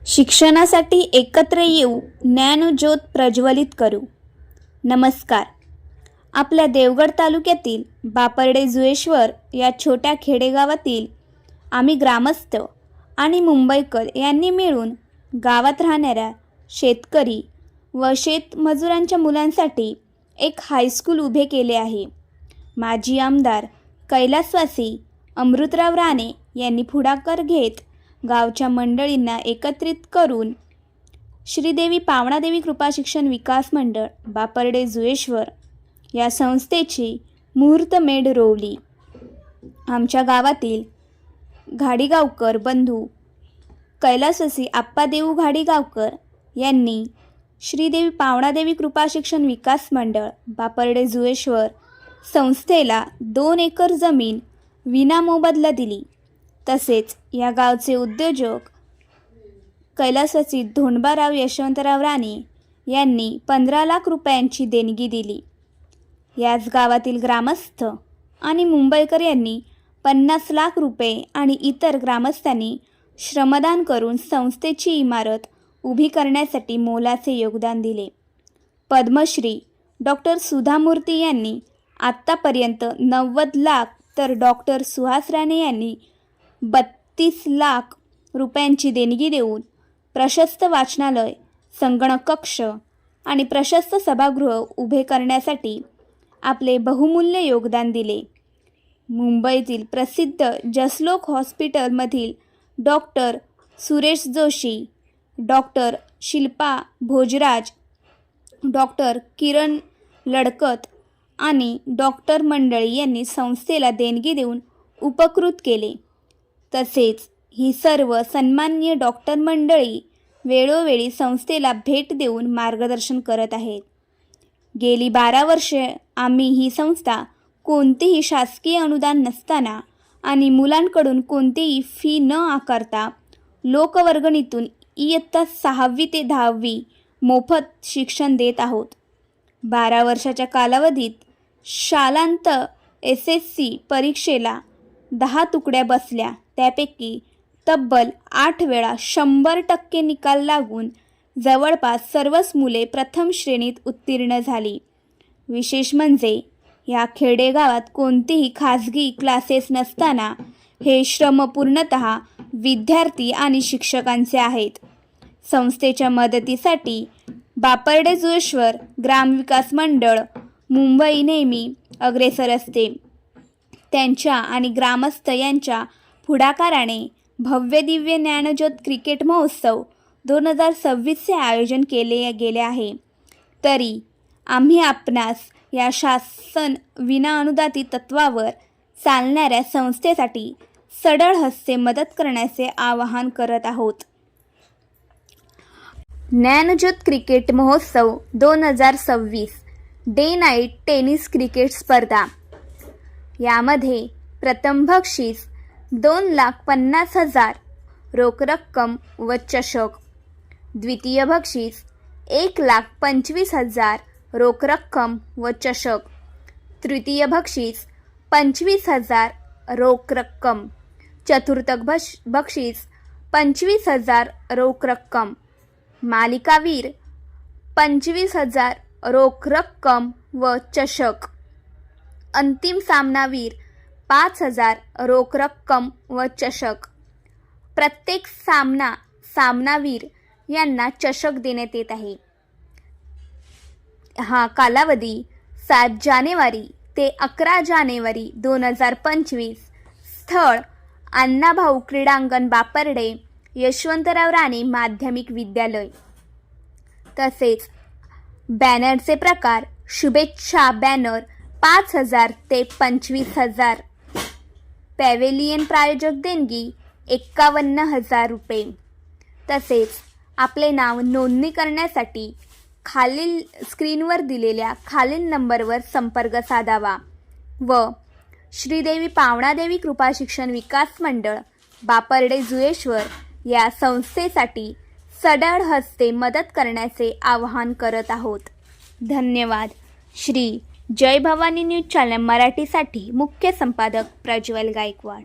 शिक्षणासाठी एकत्र येऊ, ज्ञानज्योत प्रज्वलित करू. नमस्कार. आपल्या देवगड तालुक्यातील बापर्डे जुळेश्वर या छोट्या खेडेगावातील आम्ही ग्रामस्थ आणि मुंबईकर यांनी मिळून गावात राहणाऱ्या शेतकरी व शेतमजुरांच्या मुलांसाठी एक हायस्कूल उभे केले आहे. माजी आमदार कैलासवासी अमृतराव राणे यांनी पुढाकार घेत गावच्या मंडळींना एकत्रित करून श्रीदेवी पावणादेवी कृपा शिक्षण विकास मंडळ बापर्डे जुळेश्वर या संस्थेची मुहूर्तमेढ रोवली. आमच्या गावातील घाडीगावकर बंधू कैलासवासी आप्पादेऊ घाडीगावकर यांनी श्रीदेवी पावणादेवी कृपा शिक्षण विकास मंडळ बापर्डे जुळेश्वर संस्थेला 2 एकर जमीन विनामोबदला दिली. तसेच या गावचे उद्योजक कैलासवासी धोंडबाराव यशवंतराव राणे यांनी 15 लाख रुपयांची देणगी दिली. याच गावातील ग्रामस्थ आणि मुंबईकर यांनी 50 लाख रुपये आणि इतर ग्रामस्थांनी श्रमदान करून संस्थेची इमारत उभी करण्यासाठी मोलाचे योगदान दिले. पद्मश्री डॉक्टर सुधा मूर्ती यांनी आत्तापर्यंत 90 लाख तर डॉक्टर सुहास राणे यांनी 32 लाख रुपयांची देणगी देऊन प्रशस्त वाचनालय, संगणक कक्ष आणि प्रशस्त सभागृह उभे करण्यासाठी आपले बहुमूल्य योगदान दिले. मुंबईतील प्रसिद्ध जसलोक हॉस्पिटलमधील doctor Suresh Joshi, doctor Shilpa Bhojraj, doctor Kiran Ladkat आणि डॉक्टर मंडळी यांनी संस्थेला देणगी देऊन उपकृत केले. तसेच ही सर्व सन्माननीय डॉक्टर मंडळी वेळोवेळी संस्थेला भेट देऊन मार्गदर्शन करत आहेत. गेली 12 वर्षे आम्ही ही संस्था कोणतेही शासकीय अनुदान नसताना आणि मुलांकडून कोणतीही फी न आकारता लोकवर्गणीतून इयत्ता 6वी ते 10वी मोफत शिक्षण देत आहोत. 12 वर्षाच्या कालावधीत शालांत SSC परीक्षेला 10 तुकड्या बसल्या. त्यापैकी तब्बल 8 वेळा 100% निकाल लागून जवळपास सर्वच मुले प्रथम श्रेणीत उत्तीर्ण झाली. विशेष म्हणजे या खेडेगावात कोणतेही खाजगी क्लासेस नसताना हे श्रम पूर्णतः विद्यार्थी आणि शिक्षकांचे आहेत. संस्थेच्या मदतीसाठी बापर्डे जुळेश्वर ग्रामविकास मंडळ मुंबई नेहमी अग्रेसर असते. त्यांच्या आणि ग्रामस्थ यांच्या पुढाकाराने भव्यदिव्य ज्ञानज्योत क्रिकेट महोत्सव 2026चे आयोजन केले गेले आहे. तरी आम्ही आपणास या शासन विना अनुदानित तत्वावर चालणाऱ्या संस्थेसाठी सढळ हस्ते मदत करण्याचे आवाहन करत आहोत. ज्ञानज्योत क्रिकेट महोत्सव 2026 डे नाईट टेनिस क्रिकेट स्पर्धा. यामध्ये प्रथम बक्षीस 2,50,000 रोख रक्कम व चषक. द्वितीय बक्षीस 1,25,000 रोख रक्कम व चषक. तृतीय बक्षीस 25,000 रोख रक्कम. चतुर्थ बक्षीस 25,000 रोख रक्कम. मालिकावीर 25,000 रोख रक्कम व चषक. अंतिम सामनावीर 5,000 रोख रक्कम व चषक. प्रत्येक सामनावीर यांना चषक देण्यात येत आहे. हा कालावधी 7 जानेवारी ते 11 जानेवारी 2025. स्थळ अण्णाभाऊ क्रीडांगण बापर्डे, यशवंतराव राणे माध्यमिक विद्यालय. तसेच बॅनरचे प्रकार शुभेच्छा बॅनर 5,000 ते 25,000. पॅव्हेलियन प्रायोजक देणगी 51,000 रुपये. तसेच आपले नाव नोंदणी करण्यासाठी खालील स्क्रीनवर दिलेल्या खालील नंबरवर संपर्क साधावा व श्रीदेवी पावणादेवी कृपा शिक्षण विकास मंडळ बापर्डे जुळेश्वर या संस्थेसाठी सढळ हस्ते मदत करण्याचे आवाहन करत आहोत. धन्यवाद. श्री जय भवानी न्यूज चॅनल मराठीसाठी मुख्य संपादक प्रज्वल गायकवाड.